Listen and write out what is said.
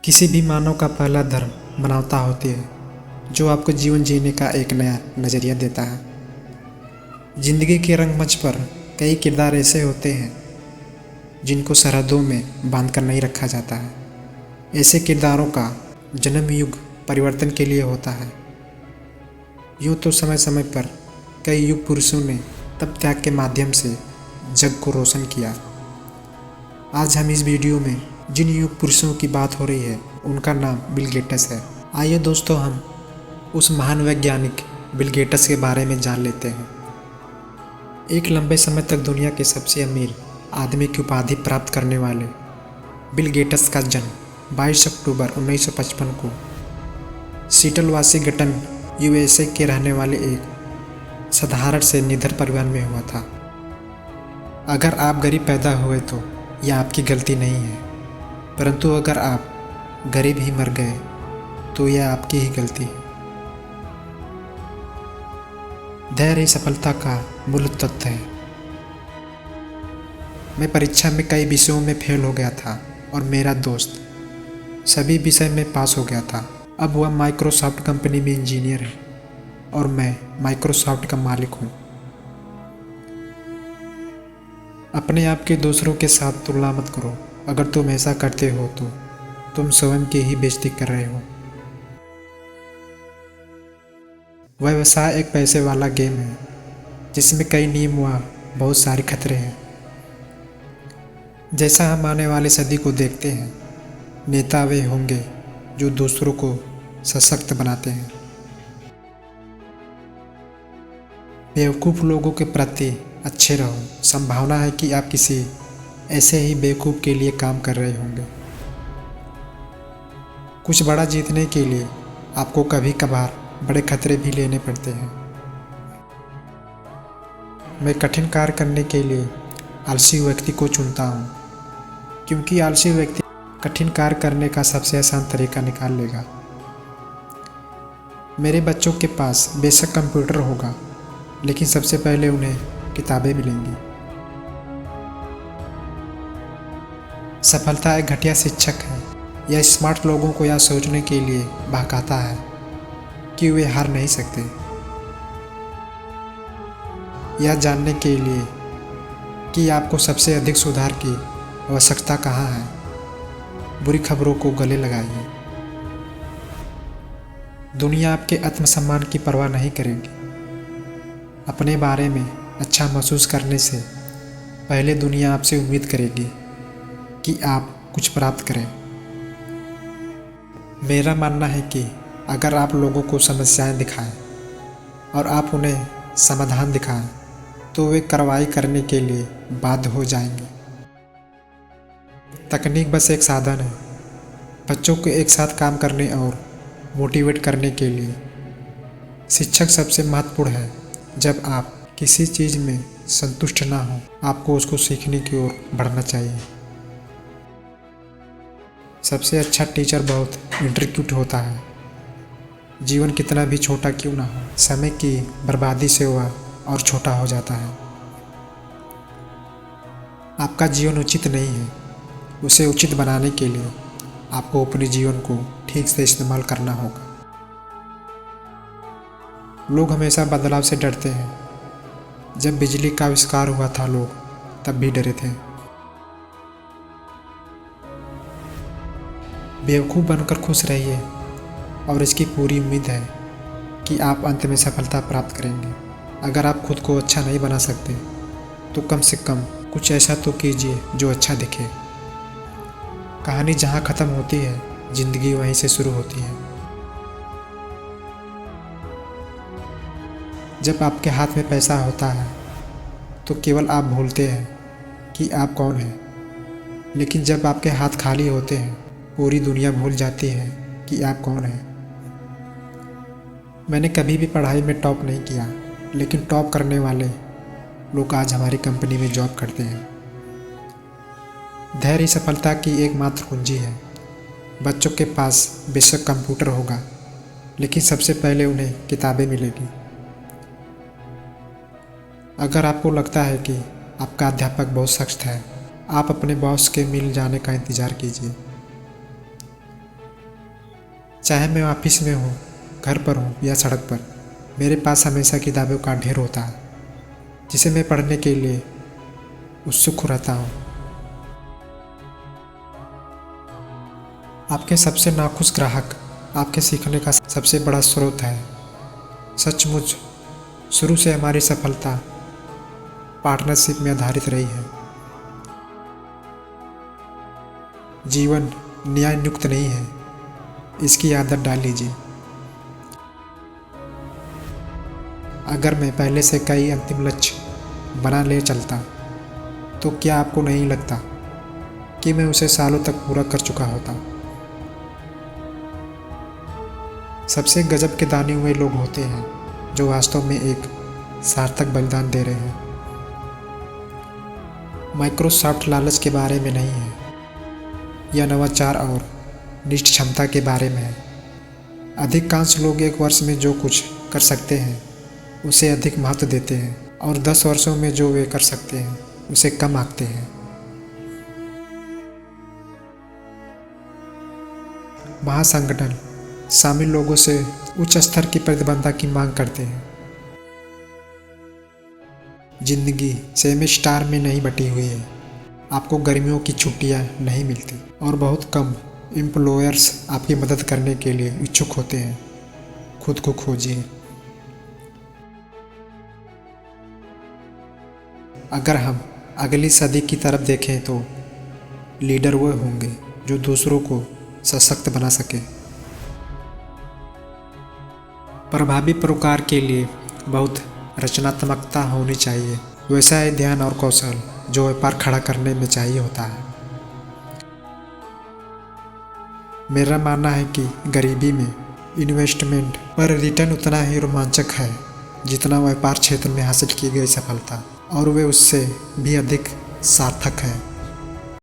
किसी भी मानव का पहला धर्म मानवता होती है, जो आपको जीवन जीने का एक नया नज़रिया देता है। जिंदगी के रंगमंच पर कई किरदार ऐसे होते हैं जिनको सरहदों में बांध कर नहीं रखा जाता है। ऐसे किरदारों का जन्म युग परिवर्तन के लिए होता है। यूँ तो समय समय पर कई युग पुरुषों ने तप त्याग के माध्यम से जग को रोशन किया। आज हम इस वीडियो में जिन युग पुरुषों की बात हो रही है उनका नाम बिल गेट्स है। आइए दोस्तों, हम उस महान वैज्ञानिक बिल गेट्स के बारे में जान लेते हैं। एक लंबे समय तक दुनिया के सबसे अमीर आदमी की उपाधि प्राप्त करने वाले बिल गेट्स का जन्म 22 अक्टूबर 1955 को सीटल वाशिंगटन यूएसए के रहने वाले एक साधारण से निडर परिवार में हुआ था। अगर आप गरीब पैदा हुए तो यह आपकी गलती नहीं है, परंतु अगर आप गरीब ही मर गए तो यह आपकी ही गलती है। धैर्य सफलता का मूल तत्व है। मैं परीक्षा में कई विषयों में फेल हो गया था और मेरा दोस्त सभी विषय में पास हो गया था। अब वह माइक्रोसॉफ्ट कंपनी में इंजीनियर है और मैं माइक्रोसॉफ्ट का मालिक हूँ। अपने आप के दूसरों के साथ तुलना मत करो। अगर तुम ऐसा करते हो तो तुम स्वयं की ही बेइज्जती कर रहे हो। व्यवसाय एक पैसे वाला गेम है जिसमें कई नियम व बहुत सारे खतरे हैं। जैसा हम आने वाली सदी को देखते हैं, नेता वे होंगे जो दूसरों को सशक्त बनाते हैं। बेवकूफ़ लोगों के प्रति अच्छे रहो। संभावना है कि आप किसी ऐसे ही बेवकूफ़ के लिए काम कर रहे होंगे। कुछ बड़ा जीतने के लिए आपको कभी कभार बड़े खतरे भी लेने पड़ते हैं। मैं कठिन कार्य करने के लिए आलसी व्यक्ति को चुनता हूँ, क्योंकि आलसी व्यक्ति कठिन कार्य करने का सबसे आसान तरीका निकाल लेगा। मेरे बच्चों के पास बेशक कंप्यूटर होगा, लेकिन सबसे पहले उन्हें किताबें मिलेंगी। सफलता एक घटिया शिक्षक है। यह स्मार्ट लोगों को यह सोचने के लिए बहकाता है कि वे हार नहीं सकते, यह जानने के लिए कि आपको सबसे अधिक सुधार की आवश्यकता कहाँ है। बुरी खबरों को गले लगाइए। दुनिया आपके आत्मसम्मान की परवाह नहीं करेगी। अपने बारे में अच्छा महसूस करने से पहले दुनिया आपसे उम्मीद करेगी कि आप कुछ प्राप्त करें। मेरा मानना है कि अगर आप लोगों को समस्याएं दिखाएं और आप उन्हें समाधान दिखाएं तो वे कार्रवाई करने के लिए बाध्य हो जाएंगे। तकनीक बस एक साधन है। बच्चों को एक साथ काम करने और मोटिवेट करने के लिए शिक्षक सबसे महत्वपूर्ण है। जब आप किसी चीज़ में संतुष्ट ना हो, आपको उसको सीखने की ओर बढ़ना चाहिए। सबसे अच्छा टीचर बहुत इंटरक्यूट होता है। जीवन कितना भी छोटा क्यों ना हो, समय की बर्बादी से वह और छोटा हो जाता है। आपका जीवन उचित नहीं है। उसे उचित बनाने के लिए आपको अपने जीवन को ठीक से इस्तेमाल करना होगा। लोग हमेशा बदलाव से डरते हैं। जब बिजली का आविष्कार हुआ था, लोग तब भी डरे थे। बेवकूफ़ बनकर खुश रहिए और इसकी पूरी उम्मीद है कि आप अंत में सफलता प्राप्त करेंगे। अगर आप खुद को अच्छा नहीं बना सकते तो कम से कम कुछ ऐसा तो कीजिए जो अच्छा दिखे। कहानी जहाँ ख़त्म होती है, ज़िंदगी वहीं से शुरू होती है। जब आपके हाथ में पैसा होता है तो केवल आप भूलते हैं कि आप कौन हैं, लेकिन जब आपके हाथ खाली होते हैं पूरी दुनिया भूल जाती है कि आप कौन हैं। मैंने कभी भी पढ़ाई में टॉप नहीं किया, लेकिन टॉप करने वाले लोग आज हमारी कंपनी में जॉब करते हैं। धैर्य सफलता की एकमात्र कुंजी है। बच्चों के पास बेशक कंप्यूटर होगा, लेकिन सबसे पहले उन्हें किताबें मिलेगी। अगर आपको लगता है कि आपका अध्यापक बहुत सख्त है, आप अपने बॉस के मिल जाने का इंतज़ार कीजिए। चाहे मैं ऑफिस में हूँ, घर पर हूँ या सड़क पर, मेरे पास हमेशा किताबों का ढेर होता है जिसे मैं पढ़ने के लिए उत्सुक रहता हूँ। आपके सबसे नाखुश ग्राहक आपके सीखने का सबसे बड़ा स्रोत है। सचमुच शुरू से हमारी सफलता पार्टनरशिप में आधारित रही है। जीवन न्याय नियुक्त नहीं है, इसकी आदत डाल लीजिए। अगर मैं पहले से कई अंतिम लक्ष्य बना ले चलता तो क्या आपको नहीं लगता कि मैं उसे सालों तक पूरा कर चुका होता। सबसे गजब के दानी हुए लोग होते हैं जो वास्तव में एक सार्थक बलिदान दे रहे हैं। माइक्रोसॉफ्ट लालच के बारे में नहीं है, यह नवाचार और निष्ठ क्षमता के बारे में है। अधिकांश लोग एक वर्ष में जो कुछ कर सकते हैं उसे अधिक महत्व देते हैं और 10 वर्षों में जो वे कर सकते हैं उसे कम आंकते हैं। महासंगठन शामिल लोगों से उच्च स्तर की प्रतिबद्धता की मांग करते हैं। जिंदगी सेमेस्टर में नहीं बटी हुई है। आपको गर्मियों की छुट्टियां नहीं मिलती और बहुत कम एम्प्लॉयर्स आपकी मदद करने के लिए इच्छुक होते हैं। खुद को खोजिए। अगर हम अगली सदी की तरफ देखें तो लीडर वो होंगे जो दूसरों को सशक्त बना सके। प्रभावी परोकार के लिए बहुत रचनात्मकता होनी चाहिए, वैसा ही ध्यान और कौशल जो व्यापार खड़ा करने में चाहिए होता है। मेरा मानना है कि गरीबी में इन्वेस्टमेंट पर रिटर्न उतना ही रोमांचक है जितना व्यापार क्षेत्र में हासिल की गई सफलता, और वे उससे भी अधिक सार्थक है।